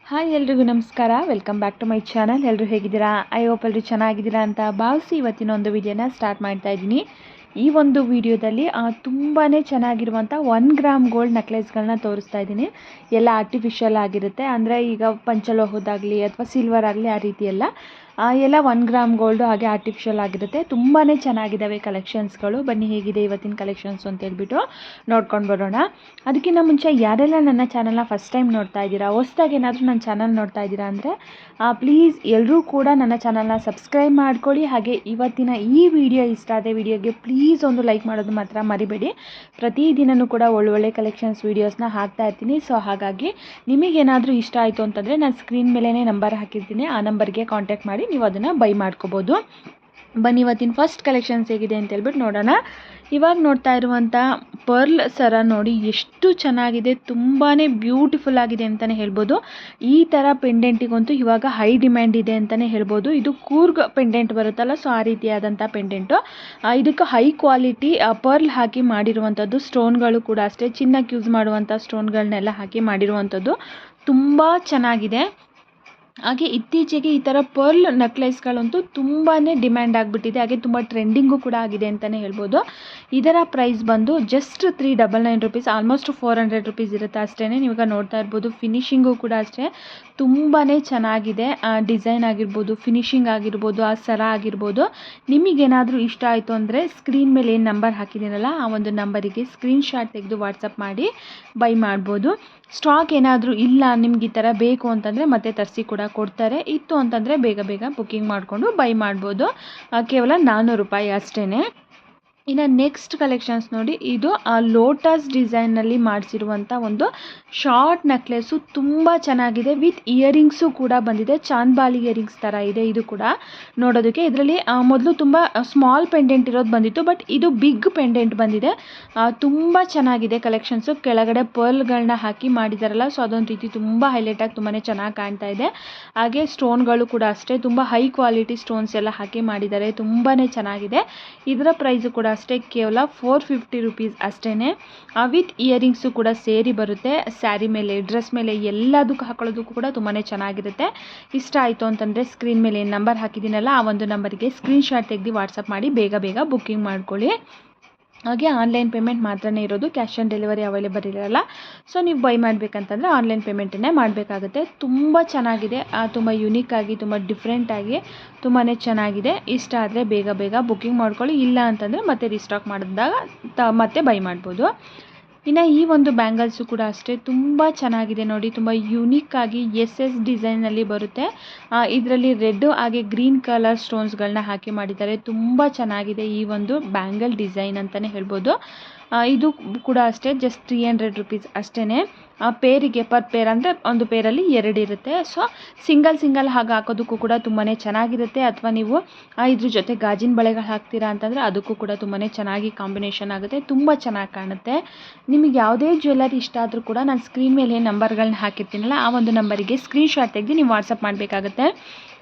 Hi ಎಲ್ರಿಗೂ ನಮಸ್ಕಾರ. Welcome back to my channel. ಎಲ್ಲರೂ ಹೇಗಿದ್ದೀರಾ? ಐ ಹೋಪ್ ಎಲ್ಲರೂ ಚೆನ್ನಾಗಿದ್ದೀರಾ ಅಂತ ಭಾವಿಸಿ ಇವತ್ತಿನ ಒಂದು ವಿಡಿಯೋನ ಸ್ಟಾರ್ಟ್ ಮಾಡ್ತಾ ಇದ್ದೀನಿ. ಈ ಒಂದು ವಿಡಿಯೋದಲ್ಲಿ ತುಂಬಾ ಚೆನ್ನಾಗಿರುವಂಥ 1 ಗ್ರಾಮ್ ಗೋಲ್ಡ್ ನೆಕ್ಲೆಸ್ಗಳನ್ನ ತೋರಿಸ್ತಾ ಇದ್ದೀನಿ. ಎಲ್ಲ ಆರ್ಟಿಫಿಷಿಯಲ್ ಆಗಿರುತ್ತೆ, ಅಂದರೆ ಈಗ ಪಂಚಲೋಹದಾಗಲಿ ಅಥವಾ ಸಿಲ್ವರ್ ಆಗಲಿ ಆ ರೀತಿ ಎಲ್ಲ 1 ಗ್ರಾಮ್ ಗೋಲ್ಡು ಹಾಗೆ ಆರ್ಟಿಫಿಷಿಯಲ್ ಆಗಿರುತ್ತೆ. ತುಂಬಾ ಚೆನ್ನಾಗಿದ್ದಾವೆ ಕಲೆಕ್ಷನ್ಸ್ಗಳು. ಬನ್ನಿ ಹೇಗಿದೆ ಇವತ್ತಿನ ಕಲೆಕ್ಷನ್ಸ್ ಅಂತ ಹೇಳ್ಬಿಟ್ಟು ನೋಡ್ಕೊಂಡು ಬರೋಣ. ಅದಕ್ಕಿಂತ ಮುಂಚೆ ಯಾರೆಲ್ಲ ನನ್ನ ಚಾನಲ್ನ ಫಸ್ಟ್ ಟೈಮ್ ನೋಡ್ತಾ ಇದ್ದೀರಾ, ಹೊಸದಾಗಿ ಏನಾದರೂ ನನ್ನ ಚಾನಲ್ ನೋಡ್ತಾ ಇದ್ದೀರಾ ಅಂದರೆ ಪ್ಲೀಸ್ ಎಲ್ಲರೂ ಕೂಡ ನನ್ನ ಚಾನಲ್ನ ಸಬ್ಸ್ಕ್ರೈಬ್ ಮಾಡ್ಕೊಳ್ಳಿ. ಹಾಗೆ ಇವತ್ತಿನ ಈ ವಿಡಿಯೋ ಇಷ್ಟ ಆದ ವಿಡಿಯೋಗೆ ಪ್ಲೀಸ್ ಒಂದು ಲೈಕ್ ಮಾಡೋದು ಮಾತ್ರ ಮರಿಬೇಡಿ. ಪ್ರತಿದಿನವೂ ಕೂಡ ಒಳ್ಳೊಳ್ಳೆ ಕಲೆಕ್ಷನ್ಸ್ ವೀಡಿಯೋಸ್ನ ಹಾಕ್ತಾ ಇರ್ತೀನಿ. ಸೊ ಹಾಗಾಗಿ ನಿಮಗೇನಾದರೂ ಇಷ್ಟ ಆಯಿತು ಅಂತಂದರೆ ನಾನು ಸ್ಕ್ರೀನ್ ಮೇಲೇ ನಂಬರ್ ಹಾಕಿರ್ತೀನಿ, ಆ ನಂಬರ್ಗೆ ಕಾಂಟ್ಯಾಕ್ಟ್ ಮಾಡಿ ನೀವು ಅದನ್ನು ಬೈ ಮಾಡ್ಕೋಬೋದು. ಬನ್ನಿ ಇವತ್ತಿನ ಫಸ್ಟ್ ಕಲೆಕ್ಷನ್ಸ್ ಹೇಗಿದೆ ಅಂತ ಹೇಳ್ಬಿಟ್ಟು ನೋಡೋಣ. ಇವಾಗ ನೋಡ್ತಾ ಇರುವಂಥ ಪರ್ಲ್ ಸರ ನೋಡಿ ಎಷ್ಟು ಚೆನ್ನಾಗಿದೆ, ತುಂಬಾ ಬ್ಯೂಟಿಫುಲ್ ಆಗಿದೆ ಅಂತಲೇ ಹೇಳ್ಬೋದು. ಈ ಥರ ಪೆಂಡೆಂಟಿಗಂತೂ ಇವಾಗ ಹೈ ಡಿಮ್ಯಾಂಡ್ ಇದೆ ಅಂತಲೇ ಹೇಳ್ಬೋದು. ಇದು ಕೂರ್ಗ್ ಪೆಂಡೆಂಟ್ ಬರುತ್ತಲ್ಲ, ಸೊ ಆ ರೀತಿಯಾದಂಥ ಪೆಂಡೆಂಟು. ಇದಕ್ಕೆ ಹೈ ಕ್ವಾಲಿಟಿ ಪರ್ಲ್ ಹಾಕಿ ಮಾಡಿರುವಂಥದ್ದು. ಸ್ಟೋನ್ಗಳು ಕೂಡ ಅಷ್ಟೇ ಚಿನ್ನಕ್ಕೆ ಯೂಸ್ ಮಾಡುವಂಥ ಸ್ಟೋನ್ಗಳನ್ನೆಲ್ಲ ಹಾಕಿ ಮಾಡಿರುವಂಥದ್ದು. ತುಂಬ ಚೆನ್ನಾಗಿದೆ. ಹಾಗೆ ಇತ್ತೀಚೆಗೆ ಈ ಥರ ಪರ್ಲ್ ನೆಕ್ಲೆಸ್ಗಳಂತೂ ತುಂಬಾ ಡಿಮ್ಯಾಂಡ್ ಆಗಿಬಿಟ್ಟಿದೆ, ಹಾಗೆ ತುಂಬ ಟ್ರೆಂಡಿಂಗು ಕೂಡ ಆಗಿದೆ ಅಂತಲೇ ಹೇಳ್ಬೋದು. ಇದರ ಪ್ರೈಸ್ ಬಂದು ಜಸ್ಟ್ 399 ರುಪೀಸ್, ಆಲ್ಮೋಸ್ಟ್ 400 ರುಪೀಸ್ ಇರುತ್ತೆ ಅಷ್ಟೇ. ನೀವಾಗ ನೋಡ್ತಾ ಇರ್ಬೋದು, ಫಿನಿಶಿಂಗು ಕೂಡ ಅಷ್ಟೇ ತುಂಬಾ ಚೆನ್ನಾಗಿದೆ. ಡಿಸೈನ್ ಆಗಿರ್ಬೋದು, ಫಿನಿಶಿಂಗ್ ಆಗಿರ್ಬೋದು, ಆ ಸರ ಆಗಿರ್ಬೋದು. ನಿಮಗೇನಾದರೂ ಇಷ್ಟ ಆಯಿತು ಅಂದರೆ ಸ್ಕ್ರೀನ್ ಮೇಲೆ ಏನು ನಂಬರ್ ಹಾಕಿದ್ದೀನಲ್ಲ ಆ ಒಂದು ನಂಬರಿಗೆ ಸ್ಕ್ರೀನ್ಶಾಟ್ ತೆಗೆದು ವಾಟ್ಸಪ್ ಮಾಡಿ ಬೈ ಮಾಡ್ಬೋದು. ಸ್ಟಾಕ್ ಏನಾದರೂ ಇಲ್ಲ ನಿಮ್ಗೆ ಈ ಥರ ಬೇಕು ಅಂತಂದರೆ ಮತ್ತೆ ತರಿಸಿ ಕೂಡ ಕೊಡ್ತಾರೆ. ಇತ್ತು ಅಂತಂದರೆ ಬೇಗ ಬುಕ್ಕಿಂಗ್ ಮಾಡಿಕೊಂಡು ಬೈ ಮಾಡ್ಬೋದು. ಕೇವಲ 400 ರೂಪಾಯಿ ಅಷ್ಟೇ. ಇನ್ನು ನೆಕ್ಸ್ಟ್ ಕಲೆಕ್ಷನ್ಸ್ ನೋಡಿ, ಇದು ಲೋಟಸ್ ಡಿಸೈನ್ನಲ್ಲಿ ಮಾಡಿಸಿರುವಂಥ ಒಂದು ಶಾರ್ಟ್ ನೆಕ್ಲೆಸ್ಸು. ತುಂಬ ಚೆನ್ನಾಗಿದೆ, ವಿತ್ ಇಯರಿಂಗ್ಸು ಕೂಡ ಬಂದಿದೆ. ಚಾಂದ್ಬಾಲಿ ಇಯರಿಂಗ್ಸ್ ಥರ ಇದೆ ಇದು ಕೂಡ ನೋಡೋದಕ್ಕೆ. ಇದರಲ್ಲಿ ಮೊದಲು ತುಂಬ ಸ್ಮಾಲ್ ಪೆಂಡೆಂಟ್ ಇರೋದು ಬಂದಿತ್ತು, ಬಟ್ ಇದು ಬಿಗ್ ಪೆಂಡೆಂಟ್ ಬಂದಿದೆ. ತುಂಬ ಚೆನ್ನಾಗಿದೆ ಕಲೆಕ್ಷನ್ಸು. ಕೆಳಗಡೆ ಪರ್ಲ್ಗಳನ್ನ ಹಾಕಿ ಮಾಡಿದಾರಲ್ಲ, ಸೊ ಅದೊಂದು ರೀತಿ ತುಂಬ ಹೈಲೈಟಾಗಿ ತುಂಬಾ ಚೆನ್ನಾಗಿ ಕಾಣ್ತಾ ಇದೆ. ಹಾಗೆ ಸ್ಟೋನ್ಗಳು ಕೂಡ ಅಷ್ಟೇ ತುಂಬ ಹೈ ಕ್ವಾಲಿಟಿ ಸ್ಟೋನ್ಸ್ ಎಲ್ಲ ಹಾಕಿ ಮಾಡಿದ್ದಾರೆ, ತುಂಬಾ ಚೆನ್ನಾಗಿದೆ. ಇದರ ಪ್ರೈಸು ಕೂಡ ಅಷ್ಟೇ ಕೇವಲ 450 ರುಪೀಸ್ ಅಷ್ಟೇ. ವಿತ್ ಇಯರಿಂಗ್ಸು ಕೂಡ ಸೇರಿ ಬರುತ್ತೆ. ಸ್ಯಾರಿ ಮೇಲೆ, ಡ್ರೆಸ್ ಮೇಲೆ ಎಲ್ಲದಕ್ಕೂ ಹಾಕೊಳ್ಳೋದಕ್ಕೂ ಕೂಡ ತುಂಬಾ ಚೆನ್ನಾಗಿರುತ್ತೆ. ಇಷ್ಟ ಆಯಿತು ಅಂತಂದರೆ ಸ್ಕ್ರೀನ್ ಮೇಲೆ ಏನು ನಂಬರ್ ಹಾಕಿದ್ದೀನಲ್ಲ ಆ ಒಂದು ನಂಬರಿಗೆ ಸ್ಕ್ರೀನ್ಶಾಟ್ ತೆಗೆದು ವಾಟ್ಸಪ್ ಮಾಡಿ ಬೇಗ ಬುಕ್ಕಿಂಗ್ ಮಾಡ್ಕೊಳ್ಳಿ. ಹಾಗೆ ಆನ್ಲೈನ್ ಪೇಮೆಂಟ್ ಮಾತ್ರನೇ ಇರೋದು, ಕ್ಯಾಶ್ ಆನ್ ಡೆಲಿವರಿ ಅವೈಲೇಬಲ್ ಇರೋಲ್ಲ. ಸೊ ನೀವು ಬೈ ಮಾಡಬೇಕಂತಂದರೆ ಆನ್ಲೈನ್ ಪೇಮೆಂಟನ್ನೇ ಮಾಡಬೇಕಾಗುತ್ತೆ. ತುಂಬ ಚೆನ್ನಾಗಿದೆ, ತುಂಬ ಯುನೀಕಾಗಿ, ತುಂಬ ಡಿಫ್ರೆಂಟಾಗಿ ತುಂಬಾ ಚೆನ್ನಾಗಿದೆ. ಇಷ್ಟ ಆದರೆ ಬೇಗ ಬುಕ್ಕಿಂಗ್ ಮಾಡ್ಕೊಳ್ಳಿ. ಇಲ್ಲ ಅಂತಂದರೆ ಮತ್ತೆ ರೀಸ್ಟಾಕ್ ಮಾಡಿದಾಗ ಮತ್ತೆ ಬೈ ಮಾಡ್ಬೋದು. ಇನ್ನು ಈ ಒಂದು ಬ್ಯಾಂಗಲ್ಸು ಕೂಡ ಅಷ್ಟೇ ತುಂಬ ಚೆನ್ನಾಗಿದೆ ನೋಡಿ, ತುಂಬ ಯುನೀಕಾಗಿ SS ಡಿಸೈನಲ್ಲಿ ಬರುತ್ತೆ. ಇದರಲ್ಲಿ ರೆಡ್ ಹಾಗೆ ಗ್ರೀನ್ ಕಲರ್ ಸ್ಟೋನ್ಸ್ಗಳನ್ನ ಹಾಕಿ ಮಾಡಿದ್ದಾರೆ. ತುಂಬ ಚೆನ್ನಾಗಿದೆ ಈ ಒಂದು ಬ್ಯಾಂಗಲ್ ಡಿಸೈನ್ ಅಂತಲೇ ಹೇಳ್ಬೋದು. ಇದು ಕೂಡ ಅಷ್ಟೇ ಜಸ್ಟ್ 300 ರುಪೀಸ್ ಅಷ್ಟೇ. ಪೇರಿಗೆ ಪರ್ ಪೇರ್ ಅಂದರೆ ಒಂದು ಪೇರಲ್ಲಿ 2 ಇರುತ್ತೆ. ಸೊ ಸಿಂಗಲ್ ಹಾಗೆ ಹಾಕೋದಕ್ಕೂ ಕೂಡ ತುಂಬಾ ಚೆನ್ನಾಗಿರುತ್ತೆ. ಅಥವಾ ನೀವು ಇದ್ರ ಜೊತೆ ಗಾಜಿನ ಬಳೆಗಳು ಹಾಕ್ತೀರಾ ಅಂತಂದರೆ ಅದಕ್ಕೂ ಕೂಡ ತುಂಬಾ ಚೆನ್ನಾಗಿ ಕಾಂಬಿನೇಷನ್ ಆಗುತ್ತೆ, ತುಂಬ ಚೆನ್ನಾಗಿ ಕಾಣುತ್ತೆ. ನಿಮಗೆ ಯಾವುದೇ ಜ್ಯುವೆಲ್ಲರಿ ಇಷ್ಟ ಆದರೂ ಕೂಡ ನಾನು ಸ್ಕ್ರೀನ್ ಮೇಲೆ ನಂಬರ್ಗಳನ್ನ ಹಾಕಿರ್ತೀನಲ್ಲ ಆ ಒಂದು ನಂಬರಿಗೆ ಸ್ಕ್ರೀನ್ಶಾಟ್ ತೆಗೆದು ನೀವು ವಾಟ್ಸಪ್ ಮಾಡಬೇಕಾಗುತ್ತೆ.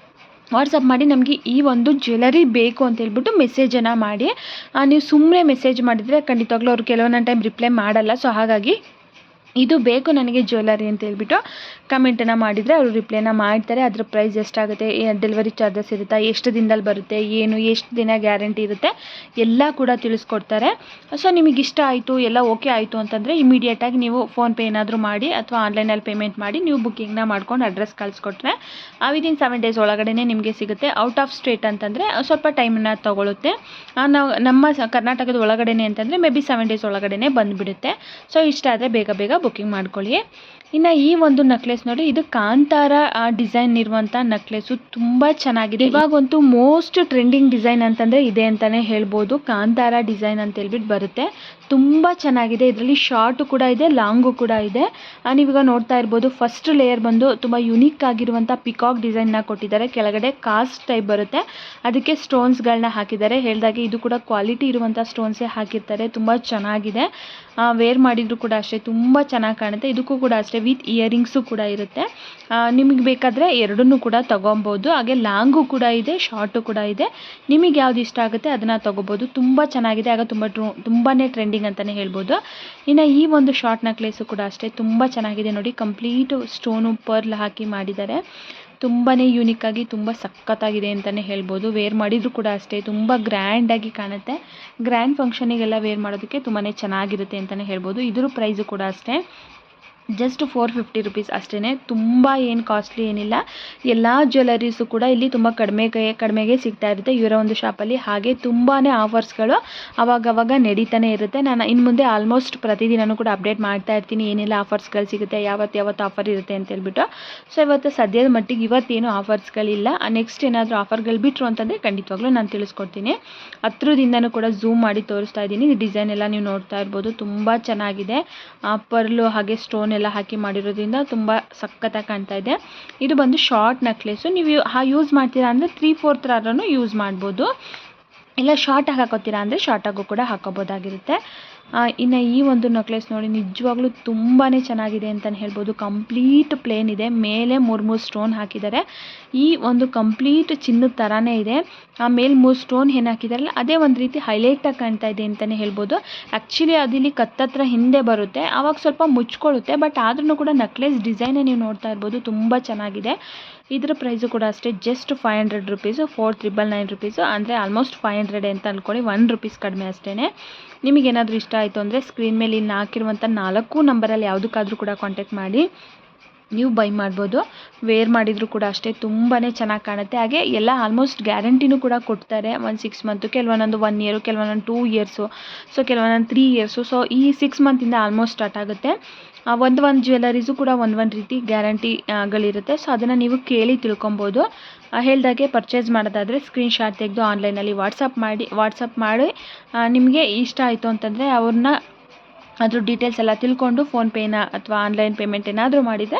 ವಾಟ್ಸಪ್ ಮಾಡಿ ನಮಗೆ ಈ ಒಂದು ಜ್ಯುವೆಲರಿ ಬೇಕು ಅಂತ ಹೇಳ್ಬಿಟ್ಟು ಮೆಸೇಜನ್ನು ಮಾಡಿ. ನೀವು ಸುಮ್ಮನೆ ಮೆಸೇಜ್ ಮಾಡಿದರೆ ಖಂಡಿತವಾಗ್ಲೂ ಅವ್ರು ಕೆಲವೊಂದು ಟೈಮ್ ರಿಪ್ಲೈ ಮಾಡಲ್ಲ. ಸೊ ಹಾಗಾಗಿ ಇದು ಬೇಕು ನನಗೆ ಜ್ಯುವೆಲರಿ ಅಂತ ಹೇಳ್ಬಿಟ್ಟು ಕಮೆಂಟನ್ನು ಮಾಡಿದರೆ ಅವರು ರಿಪ್ಲೈನ ಮಾಡ್ತಾರೆ. ಅದರ ಪ್ರೈಸ್ ಎಷ್ಟಾಗುತ್ತೆ, ಡೆಲಿವರಿ ಚಾರ್ಜಸ್ ಇರುತ್ತಾ, ಎಷ್ಟು ದಿನದಲ್ಲಿ ಬರುತ್ತೆ, ಎಷ್ಟು ದಿನ ಗ್ಯಾರಂಟಿ ಇರುತ್ತೆ ಎಲ್ಲ ಕೂಡ ತಿಳಿಸ್ಕೊಡ್ತಾರೆ. ಸೊ ನಿಮಗೆ ಇಷ್ಟ ಆಯಿತು, ಎಲ್ಲ ಓಕೆ ಆಯಿತು ಅಂತಂದರೆ ಇಮಿಡಿಯೇಟಾಗಿ ನೀವು ಫೋನ್ಪೇ ಏನಾದರೂ ಮಾಡಿ ಅಥವಾ ಆನ್ಲೈನಲ್ಲಿ ಪೇಮೆಂಟ್ ಮಾಡಿ ನೀವು ಬುಕ್ಕಿಂಗ್ನ ಮಾಡ್ಕೊಂಡು ಅಡ್ರೆಸ್ ಕಳಿಸ್ಕೊಟ್ರೆ ವಿದಿನ್ 7 ಡೇಸ್ ಒಳಗಡೆ ನಿಮಗೆ ಸಿಗುತ್ತೆ. ಔಟ್ ಆಫ್ ಸ್ಟೇಟ್ ಅಂತಂದರೆ ಸ್ವಲ್ಪ ಟೈಮನ್ನು ತೊಗೊಳುತ್ತೆ. ನಮ್ಮ ಕರ್ನಾಟಕದ ಒಳಗಡೆ ಅಂತಂದರೆ ಮೇ ಬಿ 7 ಡೇಸ್ ಒಳಗಡೆ ಬಂದುಬಿಡುತ್ತೆ. ಸೊ ಇಷ್ಟ ಆದರೆ ಬೇಗ ಬುಕ್ಕಿಂಗ್ ಮಾಡ್ಕೊಳ್ಳಿ. ಇನ್ನು ಈ ಒಂದು ನೆಕ್ಲೆಸ್ ನೋಡಿ, ಇದು ಕಾಂತಾರ ಡಿಸೈನ್ ಇರುವಂಥ ನೆಕ್ಲೆಸ್ಸು ತುಂಬ ಚೆನ್ನಾಗಿದೆ. ಇವಾಗಂತೂ ಮೋಸ್ಟ್ ಟ್ರೆಂಡಿಂಗ್ ಡಿಸೈನ್ ಅಂತಂದರೆ ಇದೆ ಅಂತಲೇ ಹೇಳ್ಬೋದು. ಕಾಂತಾರ ಡಿಸೈನ್ ಅಂತ ಹೇಳ್ಬಿಟ್ಟು ಬರುತ್ತೆ, ತುಂಬ ಚೆನ್ನಾಗಿದೆ. ಇದರಲ್ಲಿ ಶಾರ್ಟು ಕೂಡ ಇದೆ, ಲಾಂಗು ಕೂಡ ಇದೆ. ನೀವೀಗ ನೋಡ್ತಾ ಇರ್ಬೋದು, ಫಸ್ಟ್ ಲೇಯರ್ ಬಂದು ತುಂಬ ಯುನೀಕ್ ಆಗಿರುವಂಥ ಪಿಕಾಕ್ ಡಿಸೈನ್ನ ಕೊಟ್ಟಿದ್ದಾರೆ. ಕೆಳಗಡೆ ಕಾಸ್ಟ್ ಟೈಪ್ ಬರುತ್ತೆ, ಅದಕ್ಕೆ ಸ್ಟೋನ್ಸ್ಗಳನ್ನ ಹಾಕಿದ್ದಾರೆ. ಹೇಳಿದಾಗೆ ಇದು ಕೂಡ ಕ್ವಾಲಿಟಿ ಇರುವಂಥ ಸ್ಟೋನ್ಸೇ ಹಾಕಿರ್ತಾರೆ, ತುಂಬ ಚೆನ್ನಾಗಿದೆ. ವೇರ್ ಮಾಡಿದ್ರು ಕೂಡ ಅಷ್ಟೇ ತುಂಬ ಚೆನ್ನಾಗಿ ಕಾಣುತ್ತೆ. ಇದಕ್ಕೂ ಕೂಡ ಅಷ್ಟೇ ವಿತ್ ಇಯರಿಂಗ್ಸು ಕೂಡ ಇರುತ್ತೆ. ನಿಮಗೆ ಬೇಕಾದರೆ ಎರಡನ್ನೂ ಕೂಡ ತೊಗೊಬೋದು. ಹಾಗೆ ಲಾಂಗು ಕೂಡ ಇದೆ, ಶಾರ್ಟು ಕೂಡ ಇದೆ. ನಿಮಗೆ ಯಾವ್ದು ಇಷ್ಟ ಆಗುತ್ತೆ ಅದನ್ನು ತೊಗೋಬೋದು. ತುಂಬ ಚೆನ್ನಾಗಿದೆ, ಆಗ ತುಂಬಾ ಟ್ರೆಂಡಿಂಗ್ ಅಂತಲೇ ಹೇಳ್ಬೋದು. ಇನ್ನು ಈ ಒಂದು ಶಾರ್ಟ್ ನೆಕ್ಲೇಸು ಕೂಡ ಅಷ್ಟೇ ತುಂಬ ಚೆನ್ನಾಗಿದೆ ನೋಡಿ. ಕಂಪ್ಲೀಟ್ ಸ್ಟೋನು ಪರ್ಲ್ ಹಾಕಿ ಮಾಡಿದ್ದಾರೆ. ತುಂಬಾ ಯೂನಿಕ್ಕಾಗಿ ತುಂಬ ಸಖತ್ತಾಗಿದೆ ಅಂತಲೇ ಹೇಳ್ಬೋದು. ವೇರ್ ಮಾಡಿದರೂ ಕೂಡ ಅಷ್ಟೇ ತುಂಬ ಗ್ರ್ಯಾಂಡಾಗಿ ಕಾಣುತ್ತೆ. ಗ್ರ್ಯಾಂಡ್ ಫಂಕ್ಷನಿಗೆಲ್ಲ ವೇರ್ ಮಾಡೋದಕ್ಕೆ ತುಂಬಾ ಚೆನ್ನಾಗಿರುತ್ತೆ ಅಂತಲೇ ಹೇಳ್ಬೋದು. ಇದ್ರ ಪ್ರೈಸು ಕೂಡ ಅಷ್ಟೇ ಜಸ್ಟ್ 450 ರುಪೀಸ್ ಅಷ್ಟೇ. ತುಂಬ ಏನು ಕಾಸ್ಟ್ಲಿ ಏನಿಲ್ಲ. ಎಲ್ಲ ಜ್ಯುವೆಲರೀಸು ಕೂಡ ಇಲ್ಲಿ ತುಂಬ ಕಡಿಮೆಗೆ ಸಿಗ್ತಾ ಇರುತ್ತೆ ಇವರ ಒಂದು ಶಾಪಲ್ಲಿ. ಹಾಗೆ ತುಂಬಾ ಆಫರ್ಸ್ಗಳು ಅವಾಗವಾಗ ನಡೀತಾನೆ ಇರುತ್ತೆ. ನಾನು ಇನ್ನು ಮುಂದೆ ಆಲ್ಮೋಸ್ಟ್ ಪ್ರತಿದಿನವೂ ಕೂಡ ಅಪ್ಡೇಟ್ ಮಾಡ್ತಾ ಇರ್ತೀನಿ ಏನೆಲ್ಲ ಆಫರ್ಸ್ಗಳು ಸಿಗುತ್ತೆ, ಯಾವತ್ತು ಆಫರ್ ಇರುತ್ತೆ ಅಂತ ಹೇಳ್ಬಿಟ್ಟು. ಸೊ ಇವತ್ತು ಸದ್ಯದ ಮಟ್ಟಿಗೆ ಇವತ್ತೇನು ಆಫರ್ಸ್ಗಳಿಲ್ಲ. ನೆಕ್ಸ್ಟ್ ಏನಾದರೂ ಆಫರ್ಗಳು ಬಿಟ್ಟರು ಅಂತಂದರೆ ಖಂಡಿತವಾಗ್ಲೂ ನಾನು ತಿಳಿಸ್ಕೊಡ್ತೀನಿ. ಹತ್ರದಿಂದನೂ ಕೂಡ ಝೂಮ್ ಮಾಡಿ ತೋರಿಸ್ತಾ ಇದ್ದೀನಿ. ಡಿಸೈನ್ ಎಲ್ಲ ನೀವು ನೋಡ್ತಾ ಇರ್ಬೋದು, ತುಂಬ ಚೆನ್ನಾಗಿದೆ. ಪರ್ಲು ಹಾಗೆ ಸ್ಟೋನ್ ಎಲ್ಲ ಹಾಕಿ ಮಾಡಿರೋದ್ರಿಂದ ತುಂಬ ಸಖತ್ತಾಗಿ ಕಾಣ್ತಾ ಇದೆ. ಇದು ಬಂದು ಶಾರ್ಟ್ ನೆಕ್ಲೇಸು. ನೀವು ಯೂಸ್ ಮಾಡ್ತೀರಾ ಅಂದರೆ 3/4 ಯೂಸ್ ಮಾಡ್ಬೋದು. ಇಲ್ಲ ಶಾರ್ಟಾಗಿ ಹಾಕೋತೀರಾ ಅಂದರೆ ಶಾರ್ಟಾಗೂ ಕೂಡ ಹಾಕೋಬೋದಾಗಿರುತ್ತೆ. ಇನ್ನು ಈ ಒಂದು ನೆಕ್ಲೆಸ್ ನೋಡಿ ನಿಜವಾಗ್ಲೂ ತುಂಬಾ ಚೆನ್ನಾಗಿದೆ ಅಂತಲೇ ಹೇಳ್ಬೋದು. ಕಂಪ್ಲೀಟ್ ಪ್ಲೇನ್ ಇದೆ, ಮೇಲೆ 3 ಸ್ಟೋನ್ ಹಾಕಿದ್ದಾರೆ. ಈ ಒಂದು ಕಂಪ್ಲೀಟ್ ಚಿನ್ನದ ಥರನೇ ಇದೆ. ಮೇಲೆ 3 ಸ್ಟೋನ್ ಏನು ಹಾಕಿದಾರಲ್ಲ ಅದೇ ಒಂದು ರೀತಿ ಹೈಲೈಟಾಗಿ ಕಾಣ್ತಾ ಇದೆ ಅಂತಲೇ ಹೇಳ್ಬೋದು. ಆ್ಯಕ್ಚುಲಿ ಅದಿಲ್ಲಿ ಕತ್ತತ್ರ ಹಿಂದೆ ಬರುತ್ತೆ, ಆವಾಗ ಸ್ವಲ್ಪ ಮುಚ್ಕೊಳ್ಳುತ್ತೆ. ಬಟ್ ಆದ್ರೂ ಕೂಡ ನೆಕ್ಲೆಸ್ ಡಿಸೈನೇ ನೀವು ನೋಡ್ತಾ ಇರ್ಬೋದು, ತುಂಬ ಚೆನ್ನಾಗಿದೆ. ಇದರ ಪ್ರೈಸು ಕೂಡ ಅಷ್ಟೇ ಜಸ್ಟ್ 500 ರುಪೀಸು, 4999 ರುಪೀಸು, ಅಂದರೆ ಆಲ್ಮೋಸ್ಟ್ 500 ಅಂತ ಅಂದ್ಕೊಳ್ಳಿ. 1 ರುಪೀಸ್ ಕಡಿಮೆ ಅಷ್ಟೇ. ನಿಮಗೇನಾದರೂ ಇಷ್ಟ ಆಯಿತು ಅಂದರೆ ಸ್ಕ್ರೀನ್ ಮೇಲೆ ಇಲ್ಲಿ ಹಾಕಿರುವಂಥ 4 ನಂಬರಲ್ಲಿ ಯಾವುದಕ್ಕಾದರೂ ಕೂಡ ಕಾಂಟ್ಯಾಕ್ಟ್ ಮಾಡಿ ನೀವು ಬೈ ಮಾಡ್ಬೋದು. ವೇರ್ ಮಾಡಿದರೂ ಕೂಡ ಅಷ್ಟೇ ತುಂಬಾ ಚೆನ್ನಾಗಿ ಕಾಣುತ್ತೆ. ಹಾಗೆ ಎಲ್ಲ ಆಲ್ಮೋಸ್ಟ್ ಗ್ಯಾರಂಟಿನೂ ಕೂಡ ಕೊಡ್ತಾರೆ. 6 ಮಂತು, ಕೆಲವೊಂದೊಂದು 1 ಇಯರು, ಕೆಲವೊಂದೊಂದು 2 ಇಯರ್ಸು, ಸೊ ಕೆಲವೊಂದೊಂದು 3 ಇಯರ್ಸು. ಸೊ ಈ 6 ಮಂತಿಂದ ಆಲ್ಮೋಸ್ಟ್ ಸ್ಟಾರ್ಟ್ ಆಗುತ್ತೆ. ಒಂದು ಜ್ಯುವೆಲರೀಸು ಕೂಡ ಒಂದು ರೀತಿ ಗ್ಯಾರಂಟಿಗಳಿರುತ್ತೆ. ಸೊ ಅದನ್ನು ನೀವು ಕೇಳಿ ತಿಳ್ಕೊಬೋದು. ಹೇಳ್ದಾಗೆ ಪರ್ಚೇಸ್ ಮಾಡೋದಾದರೆ ಸ್ಕ್ರೀನ್ಶಾಟ್ ತೆಗೆದು ಆನ್ಲೈನಲ್ಲಿ ವಾಟ್ಸಪ್ ಮಾಡಿ ನಿಮಗೆ ಇಷ್ಟ ಆಯಿತು ಅಂತಂದರೆ ಅವ್ರನ್ನ ಅದ್ರ ಡೀಟೇಲ್ಸ್ ಎಲ್ಲ ತಿಳ್ಕೊಂಡು ಫೋನ್ಪೇನ ಅಥವಾ ಆನ್ಲೈನ್ ಪೇಮೆಂಟ್ ಏನಾದರೂ ಮಾಡಿದರೆ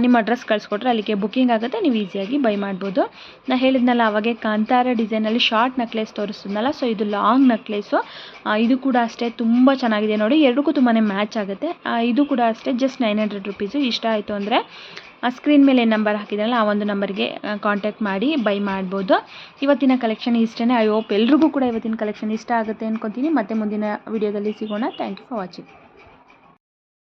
ನಿಮ್ಮ ಅಡ್ರೆಸ್ ಕಳಿಸ್ಕೊಟ್ರೆ ಅಲ್ಲಿಗೆ ಬುಕ್ಕಿಂಗ್ ಆಗುತ್ತೆ, ನೀವು ಈಸಿಯಾಗಿ ಬೈ ಮಾಡ್ಬೋದು. ನಾನು ಹೇಳಿದ್ನಲ್ಲ ಅವಾಗೆ ಕಾಂತಾರ ಡಿಸೈನಲ್ಲಿ ಶಾರ್ಟ್ ನೆಕ್ಲೇಸ್ ತೋರಿಸಿದ್ನಲ್ಲ, ಸೊ ಇದು ಲಾಂಗ್ ನೆಕ್ಲೇಸು. ಇದು ಕೂಡ ಅಷ್ಟೇ ತುಂಬ ಚೆನ್ನಾಗಿದೆ ನೋಡಿ, ಎರಡಕ್ಕೂ ತುಂಬಾ ಮ್ಯಾಚ್ ಆಗುತ್ತೆ. ಇದು ಕೂಡ ಅಷ್ಟೇ ಜಸ್ಟ್ 900 ರುಪೀಸು. ಇಷ್ಟ ಆಯಿತು ಅಂದರೆ ಸ್ಕ್ರೀನ್ ಮೇಲೆ ನಂಬರ್ ಹಾಕಿದ್ರಲ್ಲ ಆ ಒಂದು ನಂಬರ್ಗೆ ಕಾಂಟ್ಯಾಕ್ಟ್ ಮಾಡಿ ಬೈ ಮಾಡ್ಬೋದು. ಇವತ್ತಿನ ಕಲೆಕ್ಷನ್ ಇಷ್ಟೇ. ಐ ಹೋಪ್ ಎಲ್ರಿಗೂ ಕೂಡ ಇವತ್ತಿನ ಕಲೆಕ್ಷನ್ ಇಷ್ಟ ಆಗುತ್ತೆ ಅಂದ್ಕೊತೀನಿ. ಮತ್ತೆ ಮುಂದಿನ ವಿಡಿಯೋದಲ್ಲಿ ಸಿಗೋಣ. Thank you for watching.